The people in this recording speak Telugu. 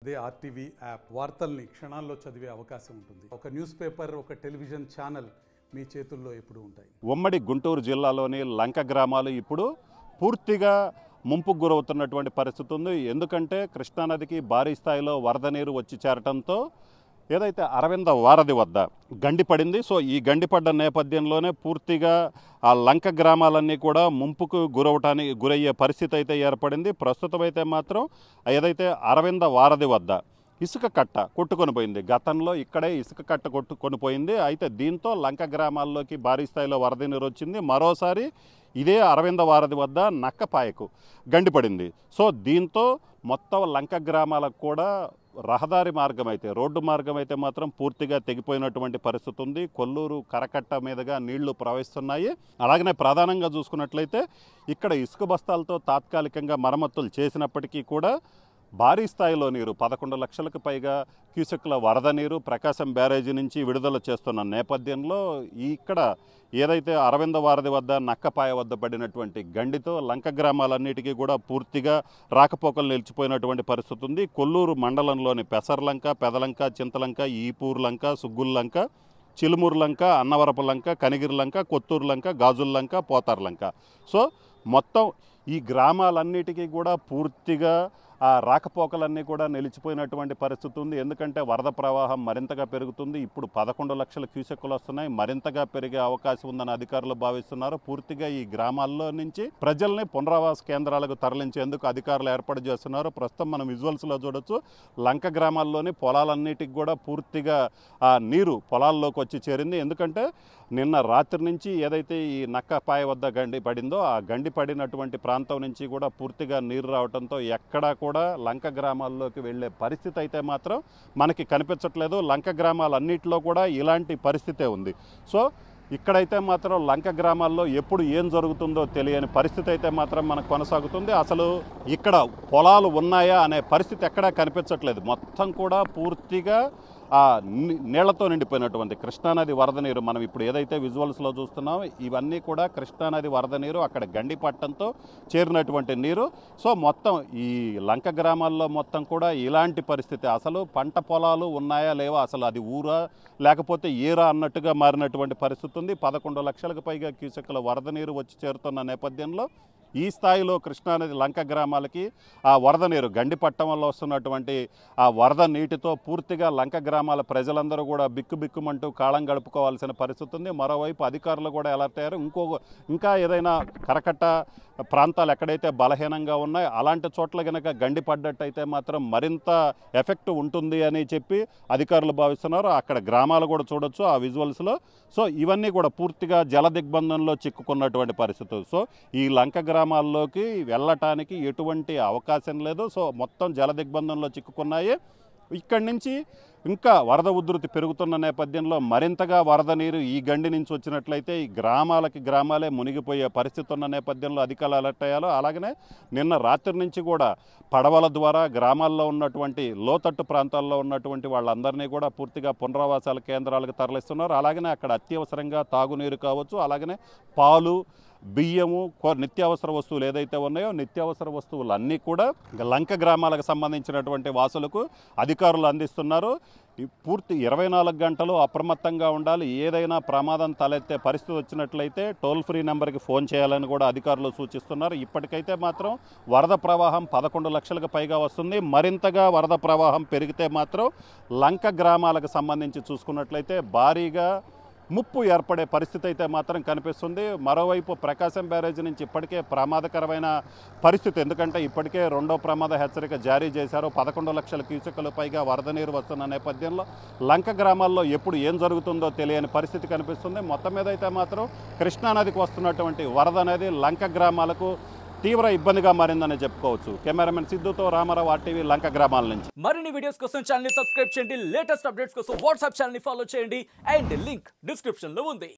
అదే ఆర్టీవీ యాప్ వార్తల్ని క్షణాల్లో చదివే అవకాశం ఉంటుంది. ఒక న్యూస్ పేపర్, ఒక టెలివిజన్ ఛానల్ మీ చేతుల్లో ఎప్పుడూ ఉంటాయి. ఉమ్మడి గుంటూరు జిల్లాలోని లంక గ్రామాలు ఇప్పుడు పూర్తిగా ముంపుకు గురవుతున్నటువంటి పరిస్థితి ఉంది. ఎందుకంటే కృష్ణానదికి భారీ స్థాయిలో వరద నీరు వచ్చి చేరటంతో ఏదైతే అరవింద వారధి వద్ద గండి పడింది. సో ఈ గండి పడ్డ నేపథ్యంలోనే పూర్తిగా ఆ లంక గ్రామాలన్నీ కూడా ముంపుకు గురయ్యే పరిస్థితి అయితే ఏర్పడింది. ప్రస్తుతం అయితే మాత్రం ఏదైతే అరవింద వారధి వద్ద ఇసుక కట్ట కొట్టుకొని పోయింది. గతంలో ఇక్కడే ఇసుక కట్ట కొట్టుకొని పోయింది. అయితే దీంతో లంక గ్రామాల్లోకి భారీ స్థాయిలో వరద నీరు వచ్చింది. మరోసారి ఇదే అరవింద వారధి వద్ద నక్కపాయకు గండి పడింది. సో దీంతో మొత్తం లంక గ్రామాలకు కూడా రహదారి మార్గం అయితే, రోడ్డు మార్గం అయితే మాత్రం పూర్తిగా తెగిపోయినటువంటి పరిస్థితి ఉంది. కొల్లూరు కరకట్ట మీదుగా నీళ్లు ప్రవహిస్తున్నాయి. అలాగనే ప్రధానంగా చూసుకున్నట్లయితే ఇక్కడ ఇసుక బస్తాలతో తాత్కాలికంగా మరమ్మతులు చేసినప్పటికీ కూడా భారీ స్థాయిలో నీరు 11 లక్షలకు పైగా క్యూసెక్ల వరద నీరు ప్రకాశం బ్యారేజీ నుంచి విడుదల చేస్తున్న నేపథ్యంలో ఇక్కడ ఏదైతే అరవింద వారధి వద్ద నక్కపాయ వద్ద పడినటువంటి గండితో లంక గ్రామాలన్నిటికీ కూడా పూర్తిగా రాకపోకలు నిలిచిపోయినటువంటి పరిస్థితి ఉంది. కొల్లూరు మండలంలోని పెసర్లంక, పెదలంక, చింతలంక, ఈపూరు లంక, సుగ్గుల్లంక, చిలుమూరు లంక, అన్నవరపు లంక, కనిగిరి లంక, కొత్తూరు లంక, గాజుల లంక, పోతార్ లంక. సో మొత్తం ఈ గ్రామాలన్నిటికీ కూడా పూర్తిగా ఆ రాకపోకలన్నీ కూడా నిలిచిపోయినటువంటి పరిస్థితి ఉంది. ఎందుకంటే వరద ప్రవాహం మరింతగా పెరుగుతుంది. ఇప్పుడు 11 లక్షల క్యూసెక్కులు వస్తున్నాయి. మరింతగా పెరిగే అవకాశం ఉందని అధికారులు భావిస్తున్నారు. పూర్తిగా ఈ గ్రామాల్లో నుంచి ప్రజల్ని పునరావాస కేంద్రాలకు తరలించేందుకు అధికారులు ఏర్పాటు చేస్తున్నారు. ప్రస్తుతం మనం విజువల్స్లో చూడొచ్చు. లంక గ్రామాల్లోని పొలాలన్నిటికి కూడా పూర్తిగా ఆ నీరు పొలాల్లోకి వచ్చి చేరింది. ఎందుకంటే నిన్న రాత్రి నుంచి ఏదైతే ఈ నక్కపాయ వద్ద గండి పడిందో ఆ గండి పడినటువంటి ప్రాంతం నుంచి కూడా పూర్తిగా నీరు రావడంతో ఎక్కడా కూడా లంక గ్రామాల్లోకి వెళ్ళే పరిస్థితి అయితే మాత్రం మనకి కనిపించట్లేదు. లంక గ్రామాలన్నింటిలో కూడా ఇలాంటి పరిస్థితే ఉంది. సో ఇక్కడైతే మాత్రం లంక గ్రామాల్లో ఎప్పుడు ఏం జరుగుతుందో తెలియని పరిస్థితి అయితే మాత్రం మనకు కొనసాగుతుంది. అసలు ఇక్కడ పొలాలు ఉన్నాయా అనే పరిస్థితి ఎక్కడా కనిపించట్లేదు. మొత్తం కూడా పూర్తిగా ఆ నీళ్లతో నిండిపోయినటువంటి కృష్ణానది వరద నీరు మనం ఇప్పుడు ఏదైతే విజువల్స్లో చూస్తున్నామో ఇవన్నీ కూడా కృష్ణానది వరద నీరు అక్కడ గండి పట్టంతో చేరినటువంటి నీరు. సో మొత్తం ఈ లంక గ్రామాల్లో మొత్తం కూడా ఇలాంటి పరిస్థితి. అసలు పంట పొలాలు ఉన్నాయా లేవా, అసలు అది ఊరా లేకపోతే ఏరా అన్నట్టుగా మారినటువంటి పరిస్థితి ఉంది. 11 లక్షలకు పైగా క్యూసెక్కుల వరద నీరు వచ్చి చేరుతున్న నేపథ్యంలో ఈ స్థాయిలో కృష్ణానది లంక గ్రామాలకి ఆ వరద నీరు గండిపట్టం వల్ల వస్తున్నటువంటి ఆ వరద నీటితో పూర్తిగా లంక గ్రామాల ప్రజలందరూ కూడా బిక్కుబిక్కుమంటూ కాలం గడుపుకోవాల్సిన పరిస్థితి ఉంది. మరోవైపు అధికారులు కూడా అలర్ట్ అయ్యారు. ఇంకా ఏదైనా కరకట్ట ప్రాంతాలు ఎక్కడైతే బలహీనంగా ఉన్నాయో అలాంటి చోట్ల కనుక గండి పడ్డట్టయితే మాత్రం మరింత ఎఫెక్ట్ ఉంటుంది అని చెప్పి అధికారులు భావిస్తున్నారు. అక్కడ గ్రామాలు కూడా చూడొచ్చు ఆ విజువల్స్లో. సో ఇవన్నీ కూడా పూర్తిగా జల దిగ్బంధంలో చిక్కుకున్నటువంటి పరిస్థితులు. సో ఈ లంక గ్రామాల్లోకి వెళ్ళటానికి ఎటువంటి అవకాశం లేదు. సో మొత్తం జల దిగ్బంధంలో చిక్కుకున్నాయి. ఇక్కడి నుంచి ఇంకా వరద ఉధృతి పెరుగుతున్న నేపథ్యంలో మరింతగా వరద నీరు ఈ గండి నుంచి వచ్చినట్లయితే ఈ గ్రామాలే మునిగిపోయే పరిస్థితి ఉన్న నేపథ్యంలో అధికారులు అలర్ట్ అయ్యారు. అలాగనే నిన్న రాత్రి నుంచి కూడా పడవల ద్వారా గ్రామాల్లో ఉన్నటువంటి లోతట్టు ప్రాంతాల్లో ఉన్నటువంటి వాళ్ళందరినీ కూడా పూర్తిగా పునరావాసాల కేంద్రాలకు తరలిస్తున్నారు. అలాగనే అక్కడ అత్యవసరంగా తాగునీరు కావచ్చు, అలాగనే పాలు, బియ్యము, నిత్యావసర వస్తువులు ఏదైతే ఉన్నాయో నిత్యావసర వస్తువులు అన్నీ కూడా లంక గ్రామాలకు సంబంధించినటువంటి వాసులకు అధికారులు అందిస్తున్నారు. పూర్తి 24 గంటలు అప్రమత్తంగా ఉండాలి. ఏదైనా ప్రమాదం తలెత్తే పరిస్థితి వచ్చినట్లయితే టోల్ ఫ్రీ నెంబర్కి ఫోన్ చేయాలని కూడా అధికారులు సూచిస్తున్నారు. ఇప్పటికైతే మాత్రం వరద ప్రవాహం 11 లక్షలకు పైగా వస్తుంది. మరింతగా వరద ప్రవాహం పెరిగితే మాత్రం లంక గ్రామాలకు సంబంధించి చూసుకున్నట్లయితే భారీగా ముప్పు ఏర్పడే పరిస్థితి అయితే మాత్రం కనిపిస్తుంది. మరోవైపు ప్రకాశం బ్యారేజీ నుంచి ఇప్పటికే ప్రమాదకరమైన పరిస్థితి. ఎందుకంటే ఇప్పటికే 2వ ప్రమాద హెచ్చరిక జారీ చేశారు. 11 లక్షల క్యూసెక్కులు పైగా వరద నీరు వస్తున్న నేపథ్యంలో లంక గ్రామాల్లో ఎప్పుడు ఏం జరుగుతుందో తెలియని పరిస్థితి కనిపిస్తుంది. మొత్తం మీద అయితే మాత్రం కృష్ణానదికి వస్తున్నటువంటి వరద అనేది లంక గ్రామాలకు తీవ్ర ఇబ్బందిగా మారిందని చెప్పుకోవచ్చు. కెమెరామెన్ సిద్ధుతో రామారావు, ఆర్టీవీ, లంక గ్రామాల నుంచి. మరిన్ని వీడియోస్ కోసం ఛానల్ ని సబ్స్క్రైబ్ చేయండి. లేటెస్ట్ అప్డేట్స్ కోసం వాట్సాప్ ఛానల్ ని ఫాలో చేయండి. అండ్ లింక్ డిస్క్రిప్షన్ లో ఉంది.